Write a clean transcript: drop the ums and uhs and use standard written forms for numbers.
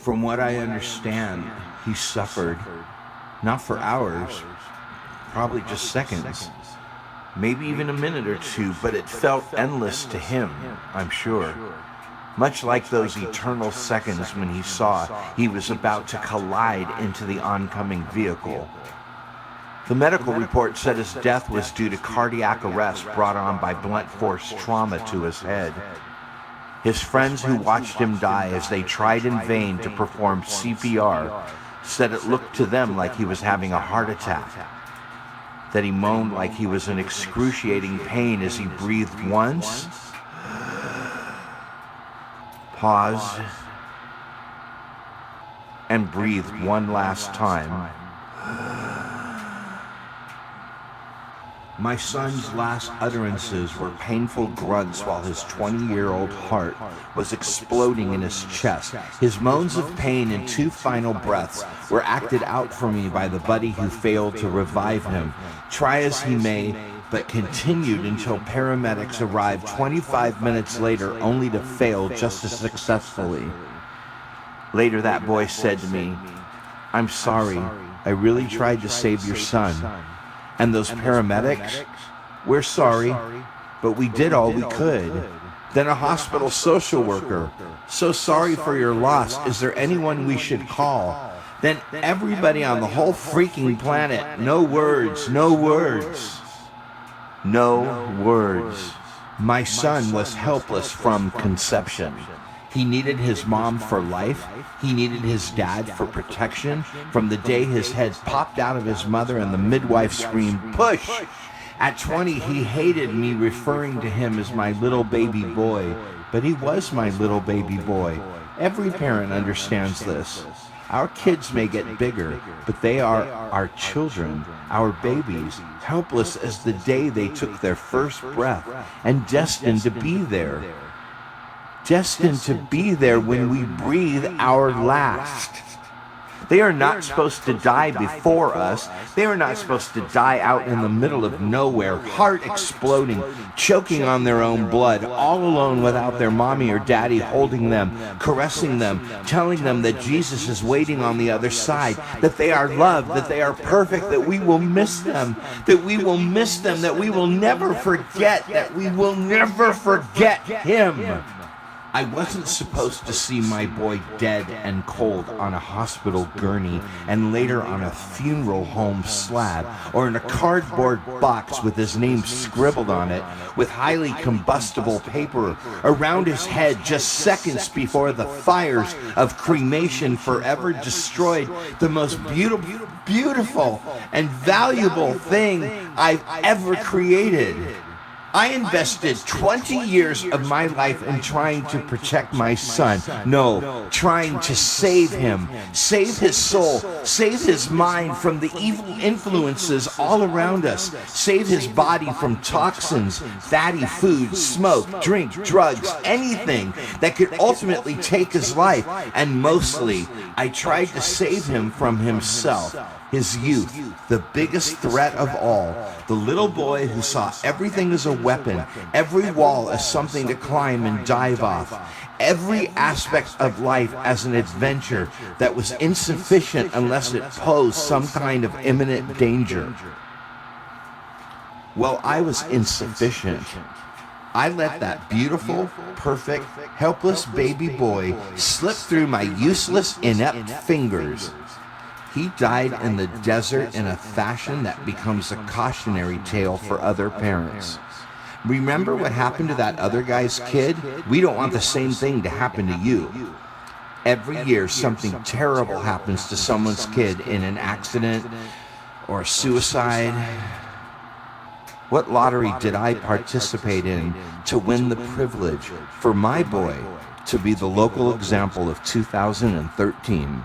From what I understand, he suffered, not for hours, probably just seconds, maybe even a minute or two, but it felt endless to him, I'm sure. Much like those eternal seconds when he saw he was about to collide into the oncoming vehicle. The medical report said his death was due to cardiac arrest brought on by blunt force trauma to his head. His friends who watched him die as they tried in vain to perform CPR said it looked to them like he was having a heart attack, that he moaned like he was in excruciating pain as he breathed once, paused, and breathed one last time. My son's last utterances were painful grunts while his 20-year-old heart was exploding in his chest. His moans of pain and two final breaths were acted out for me by the buddy who failed to revive him. Try as he may, but continued until paramedics arrived 25 minutes later, only to fail just as successfully. Later that boy said to me, "I'm sorry, I really tried to save your son. And those paramedics, we're sorry, but we did all we could." Then a hospital social worker, "So sorry for your loss, is there anyone we should call?" Then everybody on the whole freaking planet, no words, no words. No words. My son was helpless from conception. He needed his mom for life. He needed his dad for protection. From the day his head popped out of his mother and the midwife screamed, "Push!" At 20, he hated me referring to him as my little baby boy, but he was my little baby boy. Every parent understands this. Our kids may get bigger, but they are our children, our babies, helpless as the day they took their first breath, and destined to be there. Destined to be there when we breathe our last. They are not supposed to die before us. They are not supposed to die out in the middle of nowhere, heart exploding, choking on their own blood, all alone without their mommy or daddy holding them, caressing them, telling them that Jesus is waiting on the other side, that they are loved, that they are perfect, that we will miss them, that we will miss them, that we will never forget, that we will never forget him. I wasn't supposed to see my boy dead and cold on a hospital gurney and later on a funeral home slab or in a cardboard box with his name scribbled on it with highly combustible paper around his head just seconds before the fires of cremation forever destroyed the most beautiful and valuable thing I've ever created. I invested 20 years of my life in trying to protect my son. No, trying to save him, save his soul, save his mind from the evil influences all around us, save his body from toxins, fatty foods, smoke, drink, drugs, anything that could ultimately take his life. And mostly, I tried to save him from himself. His youth, the biggest threat of all, the little boy who saw everything as a weapon, every wall as something to climb and dive off, every aspect of life as an adventure that was insufficient unless it posed some kind of imminent danger. Well, I was insufficient. I let that beautiful, perfect, helpless baby boy slip through my useless, inept fingers. He died in the desert in a fashion that becomes a cautionary tale for other parents. Remember what happened to that other guy's kid? We don't want the same thing to happen to you. Every year something terrible happens to someone's kid in an accident or suicide. What lottery did I participate in to win the privilege for my boy to be the local example of 2013?